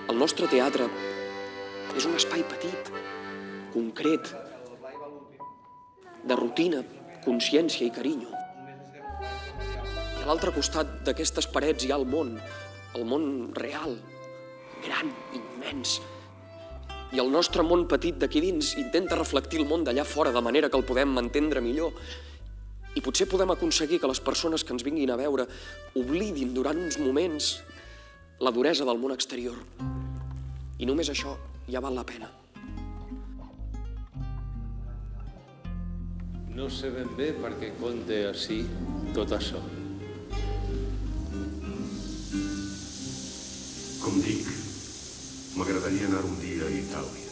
El nostre teatre és un espai petit, concret, de rutina, consciència i carinyo. I a l'altre costat d'aquestes parets hi ha el món real, gran, immens. I el nostre món petit d'aquí dins intenta reflectir el món d'allà fora de manera que el podem entendre millor. I potser podem aconseguir que les persones que ens vinguin a veure oblidin durant uns moments la duresa del món exterior. I només això ja val la pena. No sé ben bé per què conta així tot això. Com dic, m'agradaria anar un dia a Itàlia,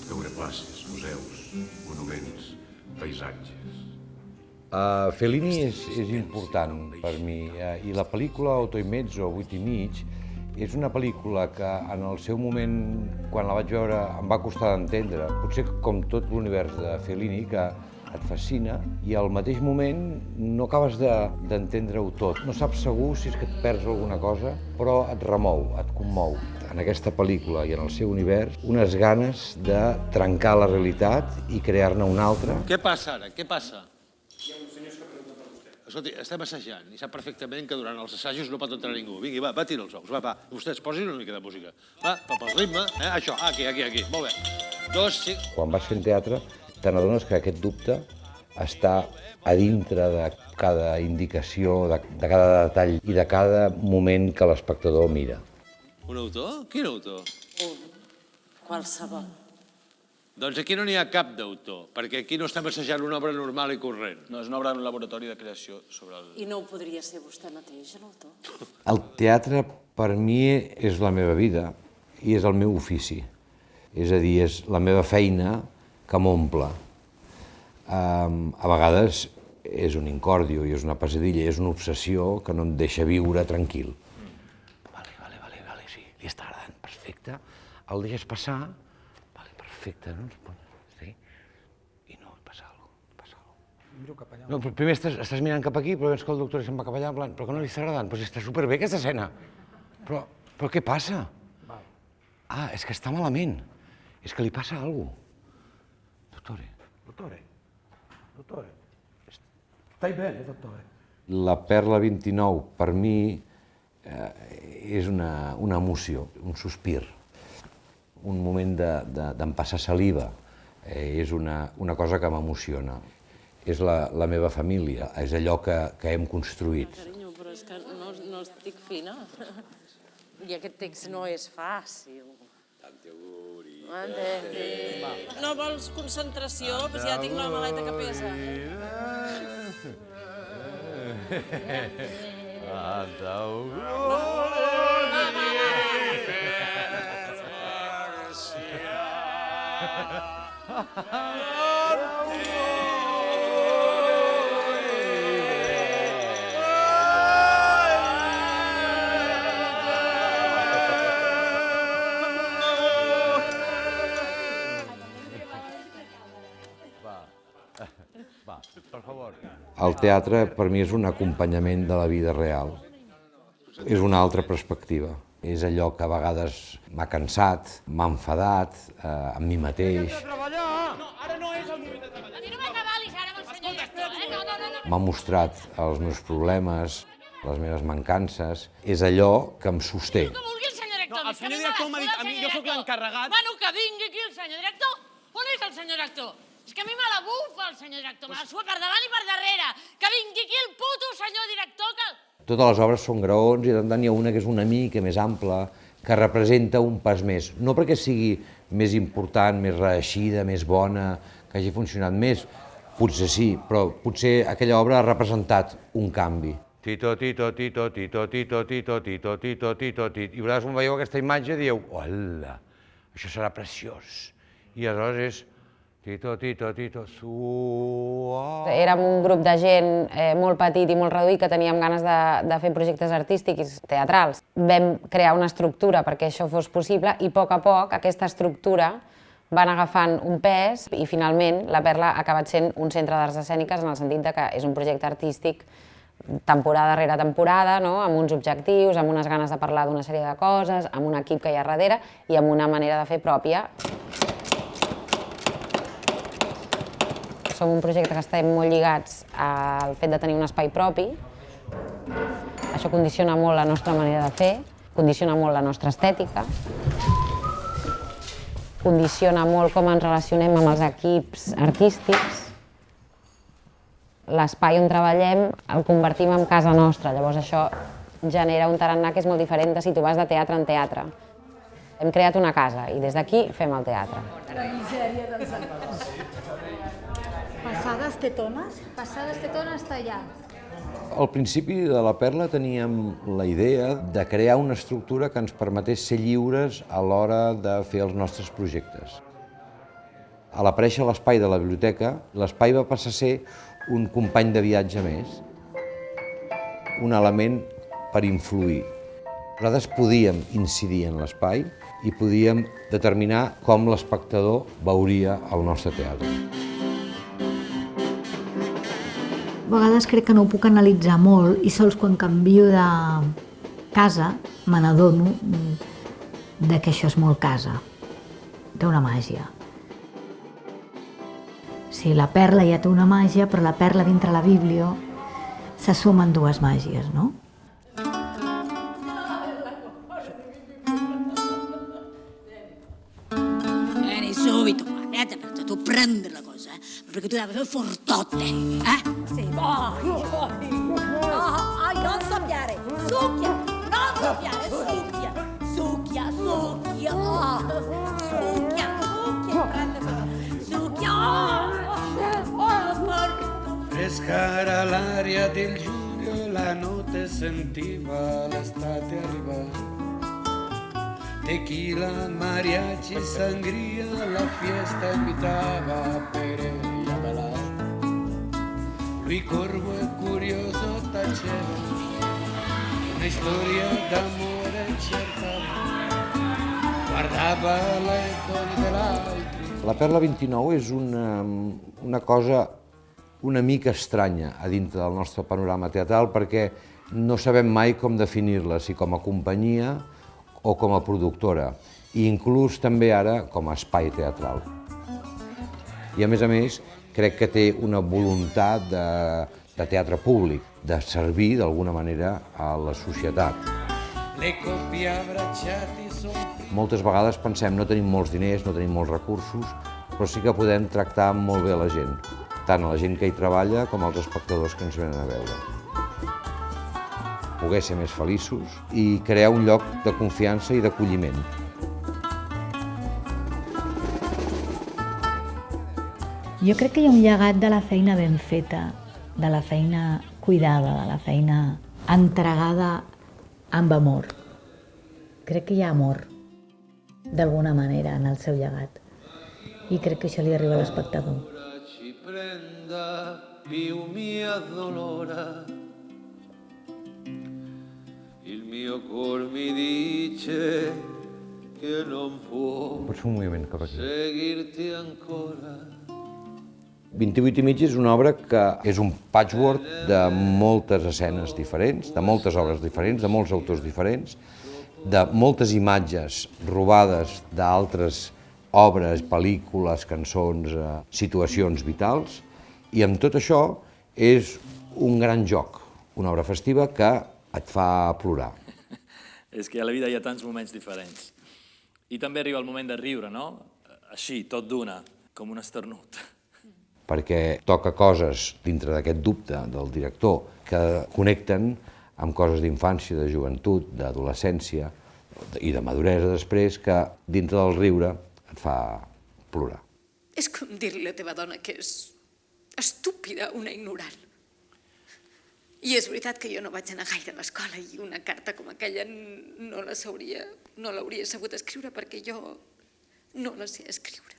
veure places, museus, monuments, paisatges. Fellini és important per mi, i la pel·lícula Otto i mezzo, 8 i mig, és una pel·lícula que en el seu moment, quan la vaig veure, em va costar d'entendre. Potser com tot l'univers de Fellini, que et fascina i al mateix moment no acabes d'entendre-ho tot. No saps segur si és que et perds alguna cosa, però et remou, et commou. En aquesta pel·lícula i en el seu univers, unes ganes de trencar la realitat i crear-ne una altra. Què passa ara? Què passa? Escolti, estem assajant i sap perfectament que durant els assajos no pot entrar ningú. Vingui, va, tira els ous, va. Vostès posin una mica de música. Va, pel ritme, això, aquí. Molt bé. 2, 5... Quan vas fent teatre, te n'adones que aquest dubte està a dintre de cada indicació, de cada detall i de cada moment que l'espectador mira. Un autor? Quin autor? Qualsevol. Doncs aquí no n'hi ha cap d'autor, perquè aquí no estem assajant una obra normal i corrent. No, és una obra en un laboratori de creació sobre el... I no ho podria ser vostè mateix, l'autor? El teatre, per mi, és la meva vida i és el meu ofici. És a dir, és la meva feina que m'omple. A vegades és un incòrdio i és una pesadilla, és una obsessió que no em deixa viure tranquil. Vale, sí, li està agradant, perfecte. El deixes passar, vale, perfecte, no? Sí. I no, passa alguna cosa. Miro cap allà. No, primer estàs mirant cap aquí, però veus que el doctor se'n va cap allà, en plan, però que no li està agradant? Però si està superbé aquesta escena. Però què passa? Ah, és que està malament. És que li passa alguna cosa. Dottore. Stai bene, dottore? La Perla 29, per mi, és una emoció, un sospir, un moment d'empassar saliva. És una cosa que m'emociona. És la meva família, és allò que hem construït. Carinyo, però és que no estic fina. I aquest text no és fàcil. No vols concentració? Doncs ja tinc la maleta que pesa. El teatre, per mi, és un acompanyament de la vida real. És una altra perspectiva. És allò que a vegades m'ha cansat, m'ha enfadat, amb mi mateix. M'ha mostrat els meus problemes, les meves mancances. És allò que em sosté. Que vulgui el senyor director. No, el senyor director m'ha dit a mi, jo sóc l'encarregat. Bueno, que vingui aquí el senyor director. On és el senyor director? És que a mi me la bufa el senyor director, me la sua per davant i per darrere. Que vingui aquí el puto senyor director que... Totes les obres són graons i tant n'hi ha una que és una mica més ampla, que representa un pas més. No perquè sigui més important, més reeixida, més bona, que hagi funcionat més. Potser sí, però potser aquella obra ha representat un canvi. Tito, tito, tito, tito, tito, tito, tito, tito, tito, tito. I vosaltres quan veieu aquesta imatge dieu, hola, això serà preciós. I aleshores és tito, tito, tito, suau. Érem un grup de gent molt petit i molt reduït que teníem ganes de fer projectes artístics teatrals. Vam crear una estructura perquè això fos possible i a poc aquesta estructura van agafant un pes i finalment la Perla ha acabat sent un centre d'arts escèniques en el sentit que és un projecte artístic temporada rere temporada, amb uns objectius, amb unes ganes de parlar d'una sèrie de coses, amb un equip que hi ha darrere i amb una manera de fer pròpia. Som un projecte que estem molt lligats al fet de tenir un espai propi. Això condiciona molt la nostra manera de fer, condiciona molt la nostra estètica, condiciona molt com ens relacionem amb els equips artístics. L'espai on treballem el convertim en casa nostra, llavors això genera un tarannà que és molt diferent de si tu vas de teatre en teatre. Hem creat una casa i des d'aquí fem el teatre. Passades tetones? Passades tetones està allà. Al principi de la Perla teníem la idea de crear una estructura que ens permetés ser lliures a l'hora de fer els nostres projectes. A l'aparèixer l'espai de la biblioteca, l'espai va passar a ser un company de viatge més, un element per influir. Nosaltres podíem incidir en l'espai i podíem determinar com l'espectador veuria el nostre teatre. A vegades crec que no ho puc analitzar molt i sols quan canvio de casa me n'adono que això és molt casa, d'una màgia. Sí, la Perla ja té una màgia, però la Perla dintre la Bíblia se sumen dues màgies, no? Vieni subito, guardate, per tu prendere la cosa, perché tu devi fare fortotte, Sì, vai! Non soffiare! Succhia! Non soffiare! Succhia! Succhia! Succhia! Succhia! Succhia! Succhia! Fresca era l'aria del giugno, la notte sentiva l'estate arrivare. Tequila, mariachi, sangria, la fiesta invitava a bere y a bailar. Lui corvo e curioso taceva, una storia d'amore cercava, guardava le donne dell'altri. La Perla 29 és una cosa una mica estranya a dintre del nostre panorama teatral perquè no sabem mai com definir-la, si com a companyia o com a productora, i inclús també ara com a espai teatral. I a més, crec que té una voluntat de teatre públic, de servir d'alguna manera a la societat. Moltes vegades pensem no tenim molts diners, no tenim molts recursos, però sí que podem tractar molt bé la gent, tant a la gent que hi treballa com als espectadors que ens venen a veure. Poder ser més feliços i crear un lloc de confiança i d'acolliment. Jo crec que hi ha un llegat de la feina ben feta, de la feina cuidada, de la feina entregada amb amor. Crec que hi ha amor, d'alguna manera, en el seu llegat. I crec que això li arriba a l'espectador. Il mio cor mi dice che non può Pots fer un moviment cap aquí. seguirti ancora. 28 i mig és una obra que és un patchwork de moltes escenes diferents, de moltes obres diferents, de molts autors diferents, de moltes imatges robades d'altres obres, pel·lícules, cançons, situacions vitals, i amb tot això és un gran joc, una obra festiva que et fa plorar. És que a la vida hi ha tants moments diferents. I també arriba el moment de riure, no? Així, tot d'una, com un esternut. Perquè toca coses dintre d'aquest dubte del director que connecten amb coses d'infància, de joventut, d'adolescència i de maduresa després, que dintre del riure et fa plorar. És com dir-li a la teva dona que és estúpida, una ignorant. I és veritat que jo no vaig anar gaire a l'escola i una carta com aquella no l'hauria sabut escriure perquè jo no la sé escriure.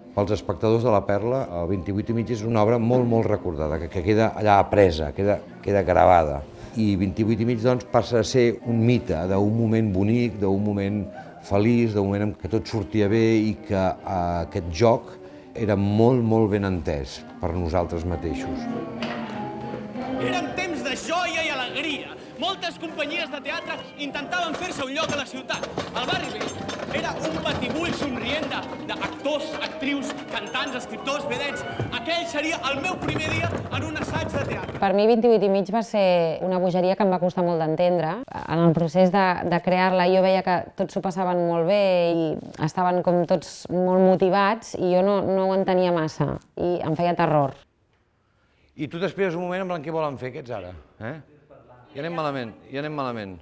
Pels espectadors de la Perla, el 28 i mig és una obra molt, molt recordada, que queda allà apresa, queda gravada. I 28 i mig doncs, passa a ser un mite d'un moment bonic, d'un moment feliç, d'un moment en què tot sortia bé i que aquest joc era molt, molt ben entès per nosaltres mateixos. Eren temps de joia i alegria. Moltes companyies de teatre intentaven fer-se un lloc a la ciutat. El Barri Vell era un batibull somrient d'actors, actrius, cantants, escriptors, vedets. Aquell seria el meu primer dia en un assaig de teatre. Per mi 28 i mig va ser una bogeria que em va costar molt d'entendre. En el procés de crear-la jo veia que tots s'ho passaven molt bé i estaven com tots molt motivats i jo no ho entenia massa i em feia terror. I tu t'esperes un moment en què volen fer aquests ara, Ja anem malament.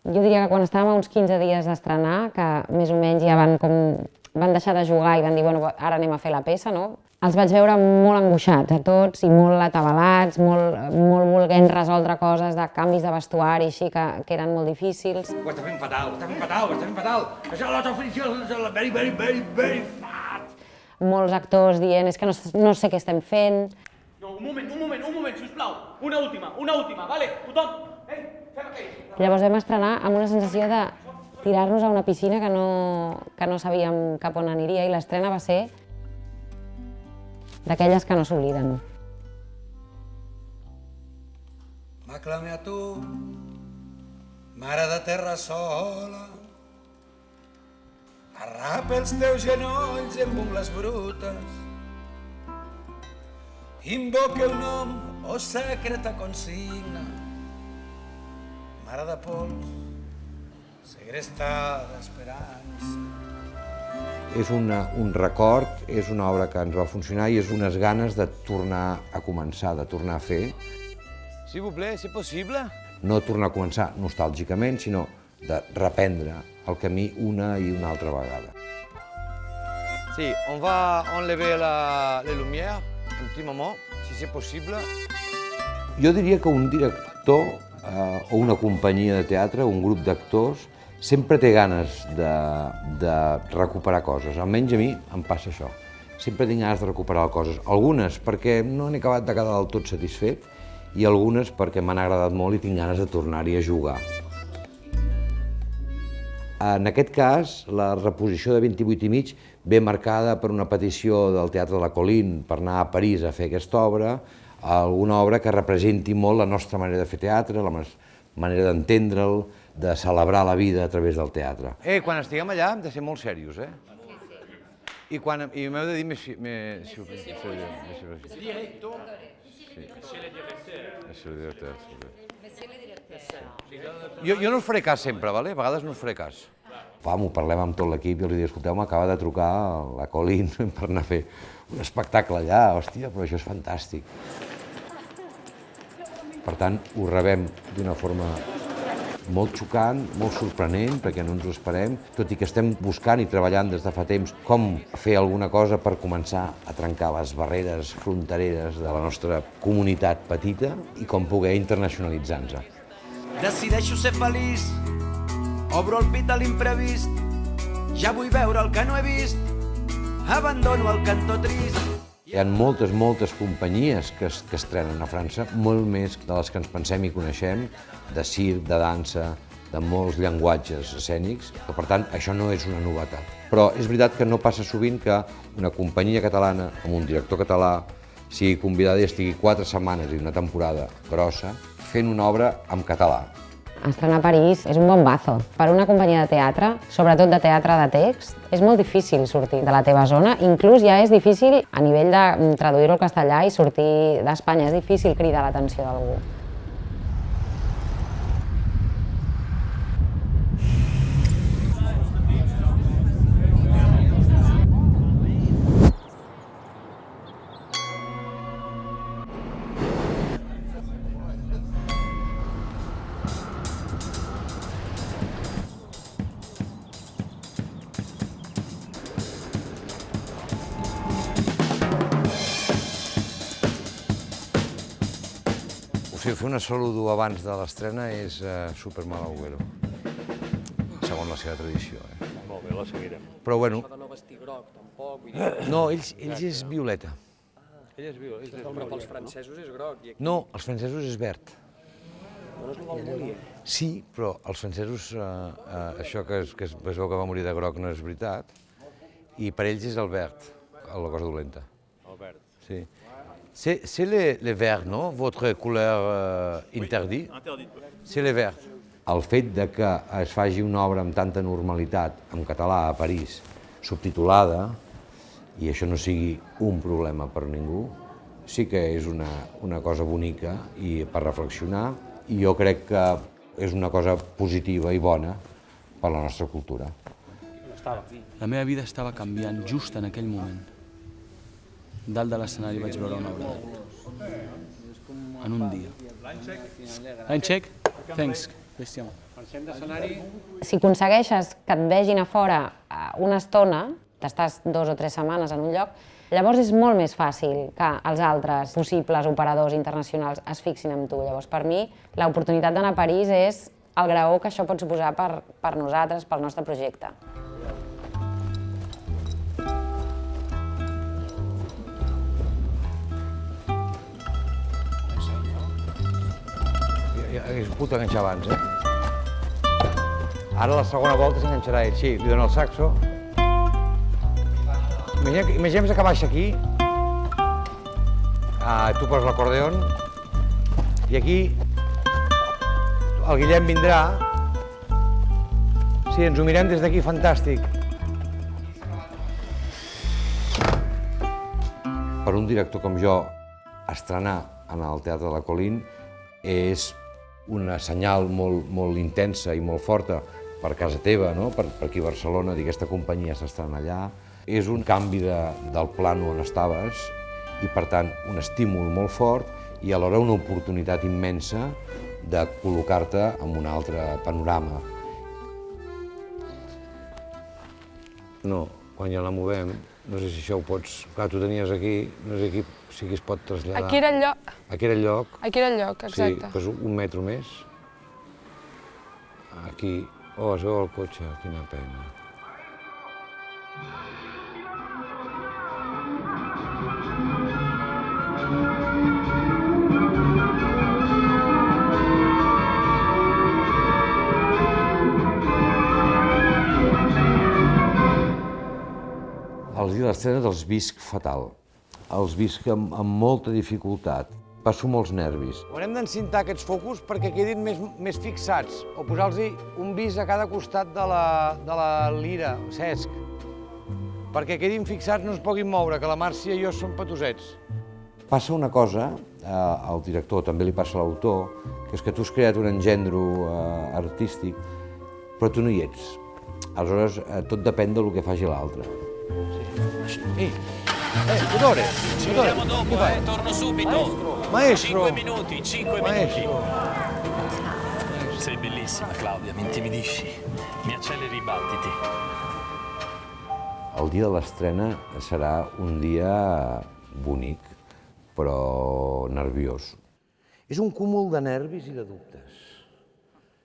Jo diria que quan estàvem a uns 15 dies d'estrenar, que més o menys ja van deixar de jugar i van dir, bueno, ara anem a fer la peça, no? Els vaig veure molt angoixats a tots i molt atabalats, molt volent resoldre coses de canvis de vestuari així que eren molt difícils. Ho està fent fatal. Això és la definició, és very fat. Molts actors dient, és que no sé què estem fent. No, un moment, sisplau. Una última, vale? Tothom, fem aquell. Llavors vam estrenar amb una sensació de tirar-nos a una piscina que no sabíem cap on aniria i l'estrena va ser d'aquelles que no s'obliden. M'aclame a tu, mare de terra sola, arrapa els teus genolls amb ungles brutes, invoca el nom o secreta consigna, mare de pols, segrestada esperança. És un record, és una obra que ens va funcionar i és unes ganes de tornar a començar, de tornar a fer. S'il vous plaît, c'est possible? No tornar a començar nostàlgicament, sinó de reprendre el camí una i una altra vegada. Sí, on va enlever les lumières, un petit moment, si c'est possible. Jo diria que un director o una companyia de teatre, un grup d'actors, sempre té ganes de recuperar coses. Almenys a mi em passa això. Sempre tinc ganes de recuperar coses. Algunes perquè no n'he acabat de quedar del tot satisfet i algunes perquè m'han agradat molt i tinc ganes de tornar-hi a jugar. En aquest cas, la reposició de 28 i mig ve marcada per una petició del Teatre de la Colline per anar a París a fer aquesta obra, alguna obra que representi molt la nostra manera de fer teatre, la manera d'entendre'l, de celebrar la vida a través del teatre. Quan estiguem allà hem de ser molt serios, I m'heu de dir més... Jo no us faré cas sempre, a vegades no us faré cas. M'ho parlem amb tot l'equip i els dic, escolteu, m'acaba de trucar la Colline per anar a fer un espectacle allà, hòstia, però això és fantàstic. Per tant, ho rebem d'una forma molt xocant, molt sorprenent, perquè no ens ho esperem, tot i que estem buscant i treballant des de fa temps com fer alguna cosa per començar a trencar les barreres frontereres de la nostra comunitat petita i com poder internacionalitzar-nos. Decideixo ser feliç, obro el pit a l'imprevist, ja vull veure el que no he vist, abandono el cantó trist. Hi ha moltes companyies que estrenen a França, molt més de les que ens pensem i coneixem, de circ, de dansa, de molts llenguatges escènics, per tant, això no és una novetat. Però és veritat que no passa sovint que una companyia catalana, amb un director català, sigui convidada i estigui 4 setmanes i una temporada grossa fent una obra en català. Estrenar a París és un bombazo. Per una companyia de teatre, sobretot de teatre de text, és molt difícil sortir de la teva zona. Inclús ja és difícil a nivell de traduir-ho al castellà i sortir d'Espanya. És difícil cridar l'atenció d'algú. Fer una saludo abans de l'estrena és super mal agüero, segons la seva tradició. Molt bé, la seguirem. Però bueno... De no vestir groc, tampoc. No, ells és violeta. Però pels francesos és groc. No, els francesos és verd. Sí, però els francesos, això que es veu que va morir de groc no és veritat, i per ells és el verd, la cosa dolenta. El verd. Sí. C'est le vert, no? Votre couleur interdit? Interdit. C'est le vert. El fet de que es faci una obra amb tanta normalitat, en català, a París, subtitulada, i això no sigui un problema per ningú, sí que és una cosa bonica i per reflexionar, i jo crec que és una cosa positiva i bona per a la nostra cultura. La meva vida estava canviant just en aquell moment. Dalt de l'escenari vaig veure una obra d'art. En un dia. Line check? Thanks, Cristian. Si aconsegueixes que et vegin a fora una estona, t'estàs 2 o 3 setmanes en un lloc, llavors és molt més fàcil que els altres possibles operadors internacionals es fixin en tu. Llavors, per mi, l'oportunitat d'anar a París és el graó que això pot suposar per nosaltres, pel nostre projecte. Hagués pogut enganxar abans, Ara la segona volta s'enganxarà ell. Sí, li dona el saxo. Imaginem que baixa aquí. Tu poses l'acordeon. I aquí el Guillem vindrà. Sí, ens ho mirem des d'aquí, fantàstic. Per un director com jo, estrenar en el Teatre de la Colline és una senyal molt intensa i molt forta per casa teva, per aquí a Barcelona, dir aquesta companyia s'estrena allà. És un canvi del plano on estaves i, per tant, un estímul molt fort i alhora una oportunitat immensa de col·locar-te en un altre panorama. No, quan ja la movem, no sé si això ho pots... Clar, tu tenies aquí, no sé si aquí es pot traslladar. Aquí era el lloc. Aquí era el lloc. Aquí era el lloc, exacte. Sí, doncs 1 metre més. Aquí. Oh, es veu el cotxe, quina pena. Els dies d'estrena els visc fatal. Els visc amb molta dificultat. Passo molts nervis. Haurem d'encintar aquests focus perquè quedin més fixats, o posar-los un vis a cada costat de la lira, Cesc, perquè quedin fixats, no es puguin moure, que la Màrcia i jo som patosets. Passa una cosa, al director, també li passa a l'autor, que és que tu has creat un engendro artístic, però tu no hi ets. Aleshores, tot depèn del que faci l'altre. Dottore! Ci vediamo dopo, torno subito. Maestro! 5 minuti, 5 minuti. Sei bellissima, Claudia, mi intimidisci. Mi acceleri i battiti. El dia de l'estrena serà un dia bonic, però nerviós. És un cúmul de nervis i de dubtes.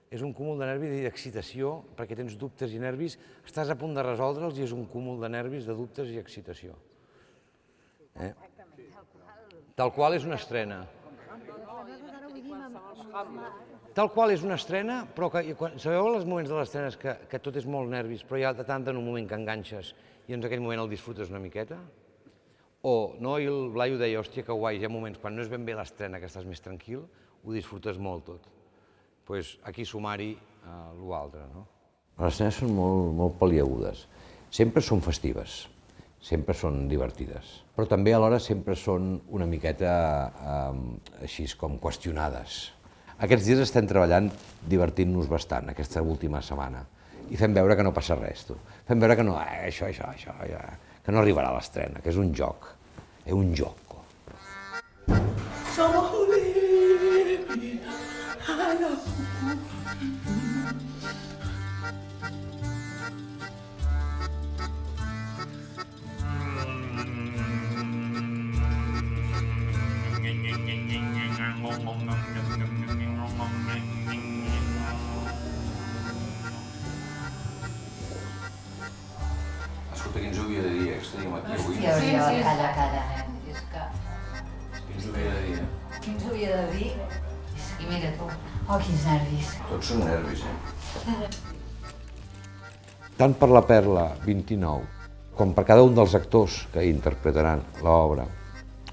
És un cúmul de nervis i d'excitació, perquè tens dubtes i nervis, estàs a punt de resoldre'ls i és un cúmul de nervis, de dubtes i excitació. Tal qual és una estrena. Tal qual és una estrena, però que sabeu els moments de les estrenes que tot és molt nervis, però hi ha de tant en un moment que enganxes i en aquell moment el disfrutes una miqueta? O, no, i el Blai ho deia, hòstia, que guai, hi ha moments quan no és ben bé l'estrena, que estàs més tranquil, ho disfrutes molt tot. Doncs aquí sumar-hi l'altre, no? Les estrenes són molt paliagudes. Sempre són festives. Sempre són divertides, però també alhora sempre són una miqueta així com qüestionades. Aquests dies estem treballant divertint-nos bastant, aquesta última setmana, i fem veure que no passa res, tu. Fem veure que no, això, que no arribarà a l'estrena, que és un joc, és un joc. Escolta, qui ens ho havia de dir, que teníem aquí avui? Hòstia, calla. És que... Qui ens ho havia de dir? Qui ens ho havia de dir? És que mira tu, Oh, quins nervis. Tots són nervis, Tant per la Perla 29, com per cada un dels actors que interpretaran l'obra,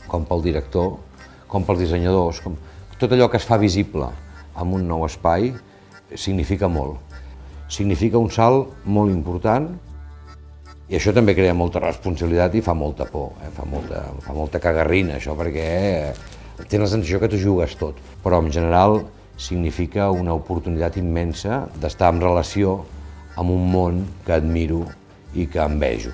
com pel director, com pels dissenyadors, tot allò que es fa visible en un nou espai significa molt. Significa un salt molt important i això també crea molta responsabilitat i fa molta por, fa molta cagarrina això, perquè tens la sensació que t'ho jugues tot. Però en general significa una oportunitat immensa d'estar en relació amb un món que admiro i que envejo.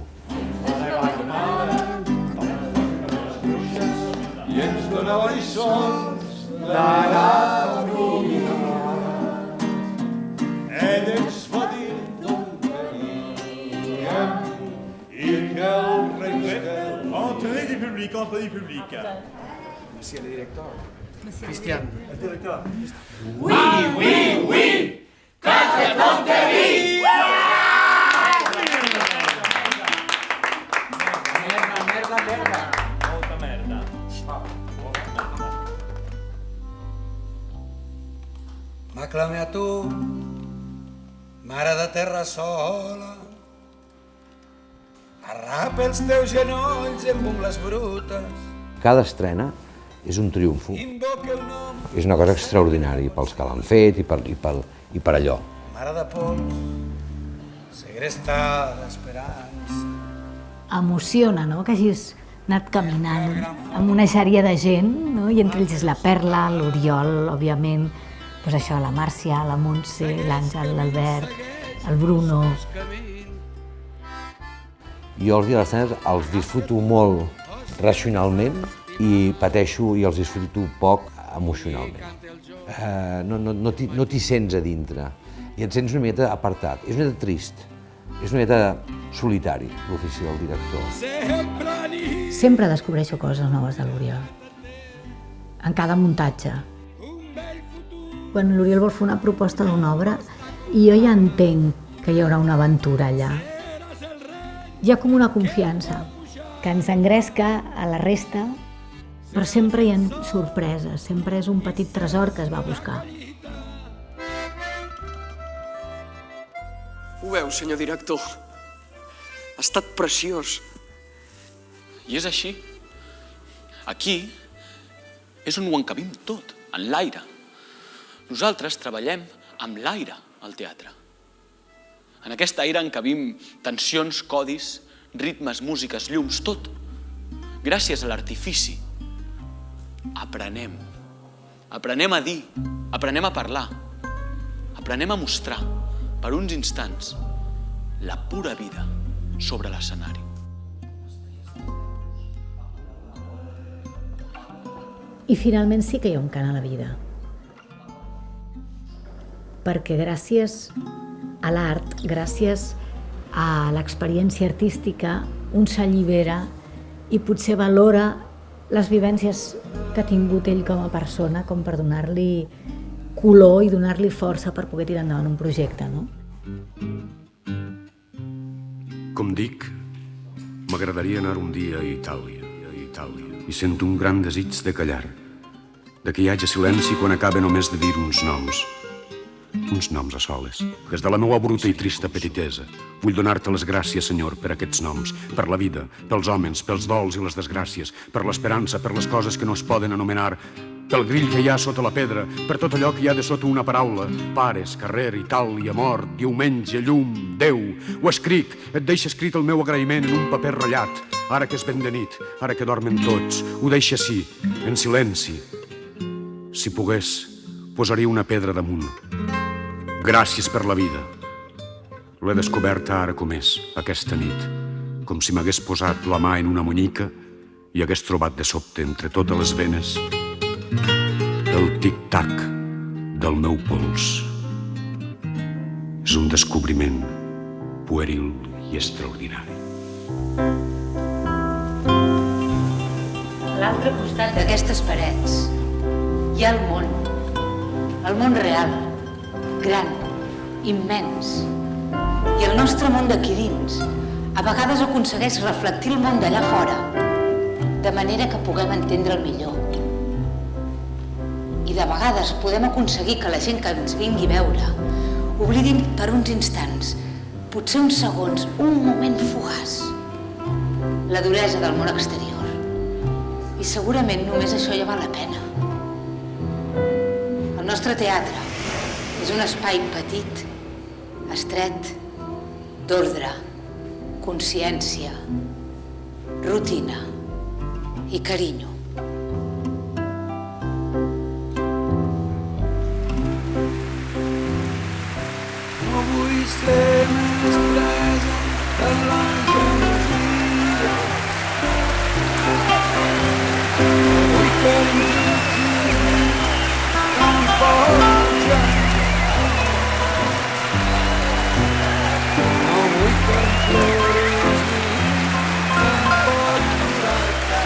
I ens donava lliçons d'anatomia. Ell ens va dir d'on veníem i que el request... Entrée du public, entrée du public. Monsieur le directeur. Christian. Le directeur. Oui, oui, oui! Quatre tonteries! Merda. Molta merda. M'aclame a tu, mare de terra sola, arrapa els teus genolls amb ungles brutes. Cada estrena és un triomfo. És una cosa extraordinària pels que l'han fet i per allò. Mare de pols, segrestada d'esperança. Emociona, no?, que hagis anat caminant amb una sèrie de gent, no?, i entre ells és la Perla, l'Oriol, òbviament, doncs això, la Màrcia, la Montse, l'Àngel, l'Albert, el Bruno. Jo els dies de l'estrena els disfruto molt racionalment i pateixo i els disfruto poc emocionalment. No t'hi sents a dintre i et sents una miqueta apartat. És una miqueta trist, és una miqueta solitari, l'ofici del director. Sempre descobreixo coses noves de l'Oriol, en cada muntatge. Quan l'Oriol vol fer una proposta d'una obra, i jo ja entenc que hi haurà una aventura allà. Hi ha com una confiança que ens engresca a la resta, però sempre hi ha sorpreses, sempre és un petit tresor que es va buscar. Ho veus, senyor director? Ha estat preciós. I és així. Aquí és on ho encabim tot, en l'aire. Nosaltres treballem amb l'aire al teatre. En aquest aire encabim tensions, codis, ritmes, músiques, llums, tot. Gràcies a l'artifici aprenem. Aprenem a dir, aprenem a parlar, aprenem a mostrar, per uns instants, la pura vida sobre l'escenari. I finalment sí que hi ha un cant a la vida. Perquè gràcies a l'art, gràcies a l'experiència artística, un s'allibera i potser valora les vivències que ha tingut ell com a persona, com per donar-li color i donar-li força per poder tirar endavant un projecte, no? Com dic, m'agradaria anar un dia a Itàlia, i sento un gran desig de callar, de que hi hagi silenci quan acabe només de dir uns noms a soles. Des de la meua bruta i trista petitesa, vull donar-te les gràcies, Senyor, per aquests noms, per la vida, pels homes, pels dols i les desgràcies, per l'esperança, per les coses que no es poden anomenar, pel grill que hi ha sota la pedra, per tot allò que hi ha de sota una paraula, pares, carrer, Itàlia, mort, diumenge, llum, Déu. Ho escric, et deixa escrit el meu agraïment en un paper ratllat, ara que és ben de nit, ara que dormen tots, ho deixa així, en silenci. Si pogués, posaria una pedra damunt. Gràcies per la vida. L'he descoberta ara com és, aquesta nit, com si m'hagués posat la mà en una monyica i hagués trobat de sobte entre totes les venes el tic-tac del meu pols. És un descobriment pueril i extraordinari. A l'altre costat d'aquestes parets hi ha el món real, gran, immens. I el nostre món d'aquí dins a vegades aconsegueix reflectir el món d'allà fora, de manera que puguem entendre'l millor. I de vegades podem aconseguir que la gent que ens vingui a veure oblidin per uns instants, potser uns segons, un moment fugaç, la duresa del món exterior. I segurament només això ja val la pena. El nostre teatre és un espai petit, estret, d'ordre, consciència, rutina i carinyo. No vull ser més presa de la gelosia. No vull que ningú tampoc ja. No vull que em ploris ni tampoc posar-te.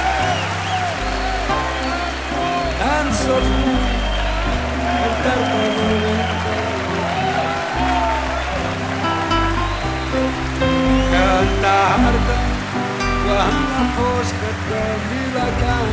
Tan sols vull portar-te dolent. Cantar-te quan la fosca et canvi la cara.